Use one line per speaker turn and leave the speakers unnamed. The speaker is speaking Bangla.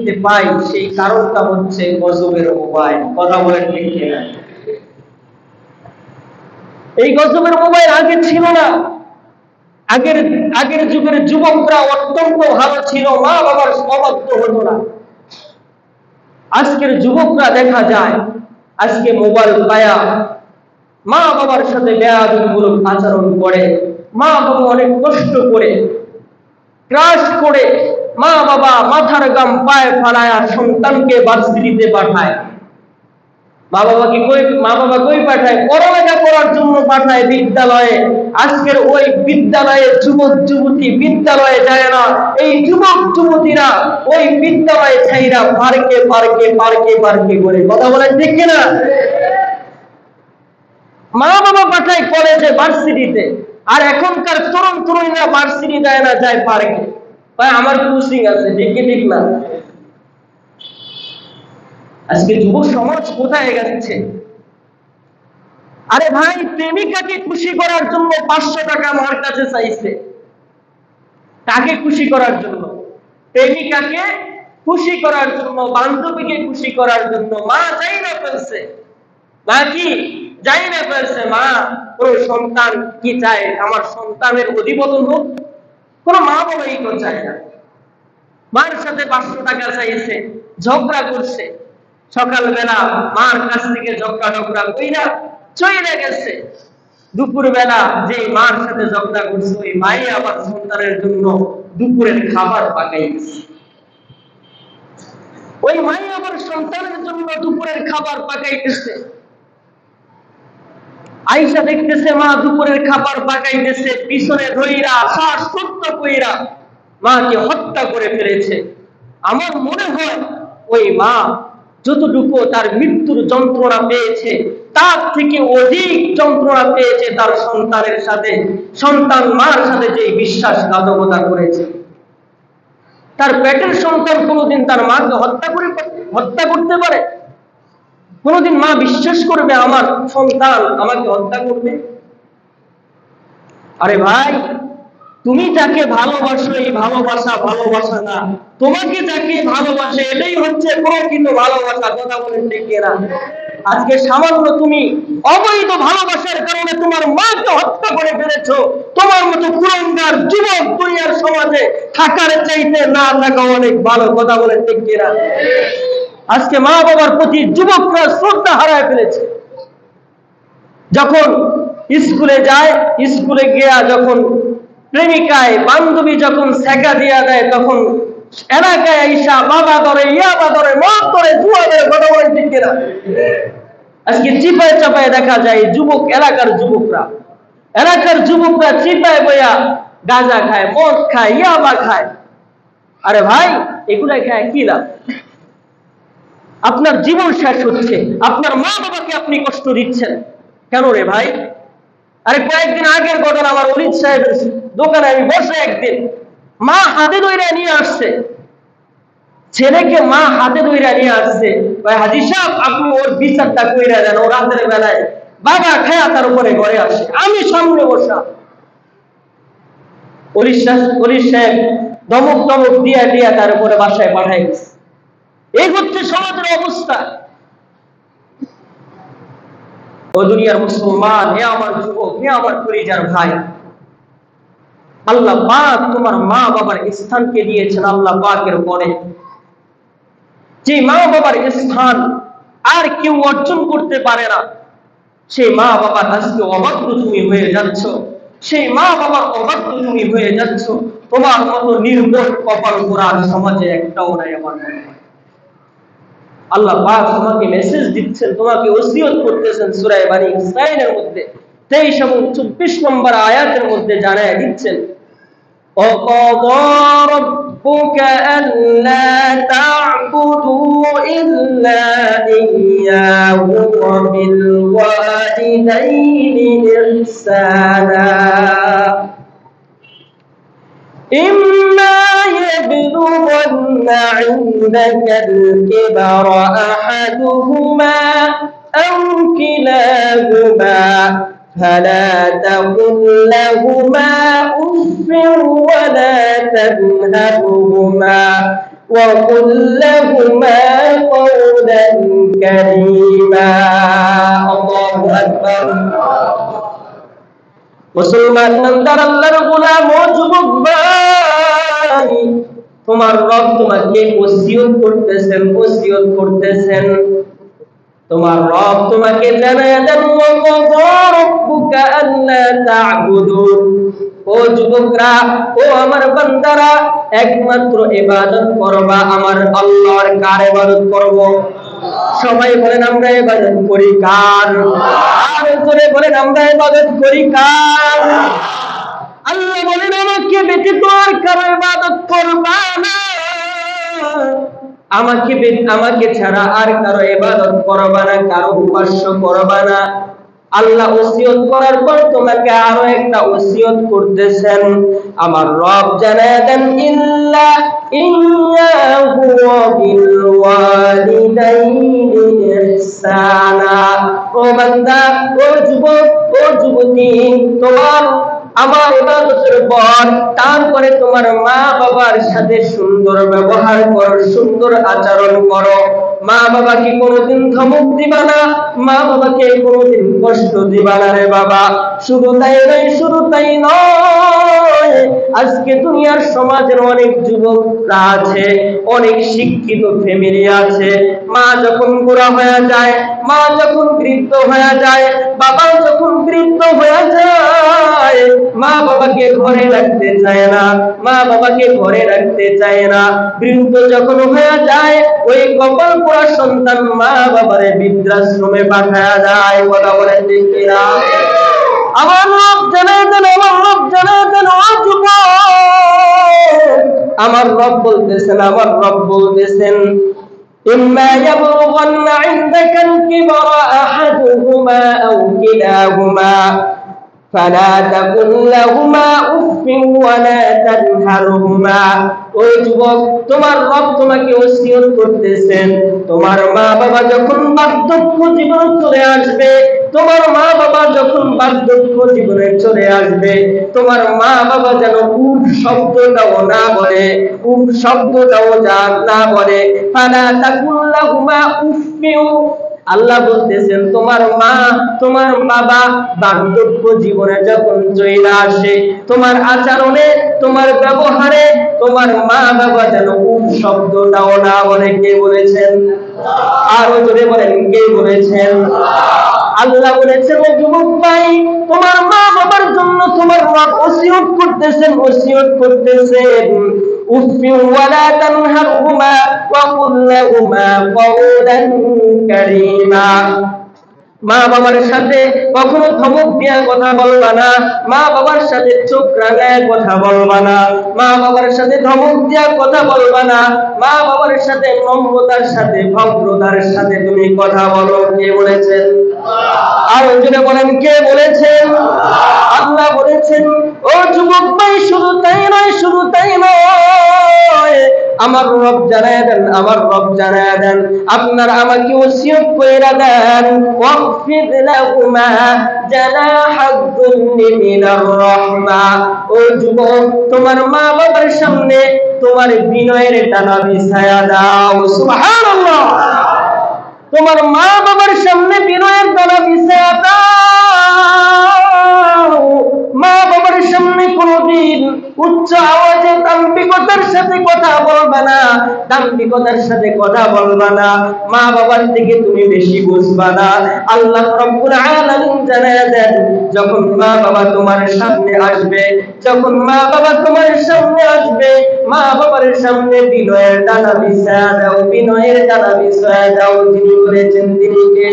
দেখতে পাই সেই কারণটা হচ্ছে গজবের মোবাইল। কথা বলেন ঠিক কিনা? এই গজবের মোবাইল আগে ছিল না। আগের যুগের যুবকরা অত্যন্ত ভালো ছিল, মা বাবার অবাধ্য হতো না। আজকের যুবকরা দেখা যায় আজকে মোবাইল পায়া মা বাবার সাথে বেয়াদবিমূলক আচরণ করে। মা বাবা অনেক কষ্ট করে ক্লাস করে মা বাবা মাথার গাম পায়ে ফালায়া সন্তানকে ভার্সিটিতে পাঠায়। মা বাবা কই পাঠায়? পড়ালেখা করার জন্য পাঠায় বিদ্যালয়ে। আজকের ওই বিদ্যালয়ে যুবক যুবতী বিদ্যালয়ে যায় না, এই যুবক যুবতীরা ওই বিদ্যালয়ে ছাইরা পার্কে পার্কে পার্কে পার্কে করে। কথা বলেন ঠিক কিনা? মা বাবা পাঠায় কলেজে ভার্সিটিতে, আর এখনকার তরুণ তরুণীরা ভার্সিটি যায় না, যায় পার্কে। ভাই আমার কোচিং আছে, ঠিক না? আজকে যুব সমাজ কোথায় গেছে? আরে ভাই, প্রেমিকাকে খুশি করার জন্য 500 টাকা আমার কাছে চাইছে। কাকে খুশি করার জন্য? প্রেমিকাকে খুশি করার জন্য, বান্ধবীকে খুশি করার জন্য। মা যাই না ফেলছে, মা কি যাই না ফেলছে। মা ওর সন্তান কি চায়? আমার সন্তানের অধিপতন হোক। কোন মা বাবা এই তো চায় না। মার সাথে 500 টাকা চাইছে, ঝগড়া করছে। সকালবেলা মার কাছ থেকে ঝগড়া কইরা চলে গেছে। দুপুর বেলা যে মার সাথে ঝগড়া করছে ওই মাই আবার সন্তানের জন্য দুপুরের খাবার পাকাইছে। ওই মাই আবার সন্তানের জন্য দুপুরের খাবার পাকাইতেছে। আইসা দেখতেছে মা দুপুরের খাবার পাকাইতেছে, পিছনে ধইরা শ্বাসরুদ্ধ কইরা মাকে হত্যা করে ফেলেছে। আমার মনে হয় ওই মা যতটুকু তার মৃত্যুর যন্ত্রণা পেয়েছে তার থেকে অধিক যন্ত্রণা পেয়েছে তার সন্তানের সাথে, সন্তান মার সাথে যে বিশ্বাসঘাতকতা করেছে। তার পেটের সন্তান কোনোদিন তার মাকে হত্যা করতে পারে? কোনোদিন মা বিশ্বাস করবে আমার সন্তান আমাকে হত্যা করবে? আরে ভাই, তুমি যাকে ভালোবাসো এই ভালোবাসা না, তোমাকে যাকে ভালোবাসে এটাই হচ্ছে প্রকৃত ভালোবাসা। কথা বলেন ঠিক কিনা? আজকে সামান্য তুমি অবৈধ ভালোবাসার কারণে তোমার মাকে হত্যা করে ফেলেছো। তোমার মতো কুলাঙ্গার যুবক দুনিয়ার সমাজে থাকার চাইতে না থাকা অনেক ভালো। কথা বলেন ঠিক কিনা? আজকে মা বাবার প্রতি যুবকরা শ্রদ্ধা হারায় ফেলেছে। যখন স্কুলে যায়, স্কুলে গিয়া যখন প্রেমিকায় বান্ধবী যখন সেকা দিয়া দেয়, তখন এলাকায় আইসা বাবা ধরে, ইয়াবা ধরে, মদ ধরে, জুয়া ধরে। কথা বলেন ঠিক কিনা? আজকে চিপায় চাপায় দেখা যায় এলাকার যুবকরা চিপায় বইয়া গাঁজা খায়, মদ খায়, ইয়াবা খায়। আরে ভাই, এগুলাই খায় কি লাভ? আপনার জীবন শেষ হচ্ছে, আপনার মা বাবাকে আপনি কষ্ট দিচ্ছেন কেন রে ভাই? আরে কয়েকদিন আগের ঘটনা, আমার অলিদ সাহেবের দোকানে আমি বসে একদিন মা হাতে ধইরা নিয়ে আসছে, ছেলেকে মা হাতে ধইরা নিয়ে আসছে। হাজি সাহেব, আপনি ওর বিচারটা কইরা দেন। ও রাতের বেলায় বাবা খায়া তার উপরে ঘরে আসে, আমি সামনে বসা। অলিদ সাহেব ধমক দিয়া তার উপরে বাসায় পাঠাই গেছে। এই হচ্ছে সমাজের অবস্থা। ও দুনিয়ার মুসলমান, হে আমার যুবক, হে আমার পরিবার ভাই, আল্লাহ পাক তোমার মা বাবার স্থানকে দিয়েছেন আল্লাহ পাকের পরে। যে মা বাবার স্থান আর কেউ অর্জন করতে পারে না, সেই মা বাবার আজকে অবাধ্য তুমি হয়ে যাচ্ছ। সেই মা বাবার অবাধ্য তুমি হয়ে যাচ্ছ। তোমার মতো নির্বোধ কপাল পোড়া সমাজে একটাও নাই আমার মনে হয়। আল্লাহ পাক তোমাকে মেসেজ দিচ্ছেন, তোমাকে ওসিয়ত করতেছেন সূরা বনী ইসরাঈলের মধ্যে 23 এবং 24 নম্বর আয়াতের মধ্যে জানায় দিচ্ছেন, وَقَضَى رَبُّكَ أَلَّا تَعْبُدُوا إِلَّا إِيَّاهُ وَبِالْوَالِدَيْنِ إِحْسَانًا إِمَّا يَبْلُغَنَّ عِندَكَ الْكِبَرَ أَحَدُهُمَا أَوْ كِلَاهُمَا فَلَا تَقُل لَّهُمَا أُفٍّ وَلَا تَنْهَرْهُمَا وقل لهما قولا كريما الله أكبر মুসলমান বান্দার আল্লাহর গোলাম ও যুবক ভাই, তোমার রব তোমাকে ওসিয়ত করতেছেন, তোমার রব তোমাকে জানায় দেন ওয়া রাব্বুকা আল্লা তা'বুদু। ও যুবকরা, ও আমার বান্দারা, একমাত্র ইবাদত করবা আমার আল্লাহর। কার ইবাদত করব? সবাই বলেন আমরা ইবাদত করি কার? আর জোরে বলেন আমরা ইবাদত করি কার? আল্লাহ বলেন আমাকে ব্যতীত আর কারো ইবাদত করবা না, আমাকে ছাড়া আর কারো ইবাদত করবা না, কারো উপাস্য করবা না। আল্লাহ ওসিয়ত করার পর তোমাকে আরো একটা ওসিয়ত করতেছেন। আমার রব জানায় দেন ইল্লা ইয়্যাহু ওয়া বিল ওয়ালিদাইনি ইহসানা। ও বান্দা, ও যুবক, ও যুবতী, তোমার আমার ইবাদতের পর তারপরে তোমার মা বাবার সাথে সুন্দর ব্যবহার করো, সুন্দর আচরণ করো। মা বাবাকে কোনোদিন ধমক দিবা না, মা বাবাকে কোনোদিন কষ্ট দিবা না রে বাবা। শুধু তাই নয়, আজকে দুনিয়ার সমাজের অনেক যুবকরা আছে, অনেক শিক্ষিত ফ্যামিলি আছে, মা যখন বুড়া হয়ে যায়, মা যখন বৃদ্ধ হয়ে যায়, বাবা যখন বৃদ্ধ হয়ে যায়, মা বাবাকে ঘরে রাখতে চায় না, মা বাবাকে ঘরে রাখতে চায় না। বৃদ্ধ যখন হয়ে যায়, ওই কপাল পোড়া সন্তান মা বাবারে বৃদ্ধাশ্রমে পাঠায় যায়। কথা বলেন ঠিক কিনা? আমার রব জানায় দেন, আমার রব জানায় দেন, ও যুবক, আমার রব বলতেছেন إما يبلغن عندك الكبر أحدهما أو كلاهما فلا تقل لهما أف ولا تنهرهما। ওই যুবক, তোমার রব তোমাকে ওসিয়ত করতেছেন, তোমার মা বাবা যখন বার্ধক্য জীবনে চলে আসবে, তোমার মা বাবা যখন বার্ধক্য জীবনে চলে আসবে, তোমার মা বাবা যেন উফ শব্দটাও না বলে, উফ শব্দটাও না বলে। ফালা তাকুল লাহুমা উফফিউ। আল্লাহ বলতেছেন তোমার মা, তোমার বাবা বার্ধক্য জীবনে যখন চলে আসে, তোমার আচরণে, তোমার ব্যবহারে তোমার মা বাবা যেন উফ শব্দটাও না বলে। কে বলেছেন? আরো জোরে বলেন, কে বলেছেন? আল্লাহ বলেছেন ও যুবক ভাই, তোমার মা বাবার জন্য তোমার রব ওসিয়ত করতেছেন উফি ওয়ালা তানহারহুমা ওয়া কুল লাহুমা কওলান কারীমা। মা বাবার সাথে কখনো ধমক দিয়া কথা বলবা না, মা বাবার সাথে চোখ রাঙায় কথা বলবা না, মা বাবার সাথে ধমক দিয়া কথা বলবা না, মা বাবার সাথে নম্রতার সাথে ভদ্রতার সাথে তুমি কথা বলো। কে বলেছেন? আর ওইজন্য বলেন, কে বলেছেন? আল্লাহ বলেছেন। ও যুবক ভাই, শুধু তাই নয়, আমার রব জানায় দেন, আপনার আমাকে ওসিয়ত কইরা দেন ওয়াগফির লাহুমা জানাহাদ যুল্লি মিনার রাহমা। ও যুবক, তোমার মা বাবার সামনে তোমার বিনয়ের ডানা বিছায়া দাও। সুবহানাল্লাহ। তোমার মা বাবার সামনে বিনয়ের ডানা বিছায়া দাও। মা বাবার সামনে কোনদিন উচ্চ আওয়াজে দাম্ভিকতার সাথে কথা বলবা না, মা বাবার থেকে তুমি বেশি বুঝবা না। আল্লাহ রাব্বুল আলামিন জানায় দেন, যখন মা বাবা তোমার সামনে আসবে, মা বাবার সামনে বিনয়ের ডানা বিছায়া দাও। যিনি বলেছেন তিনি কে?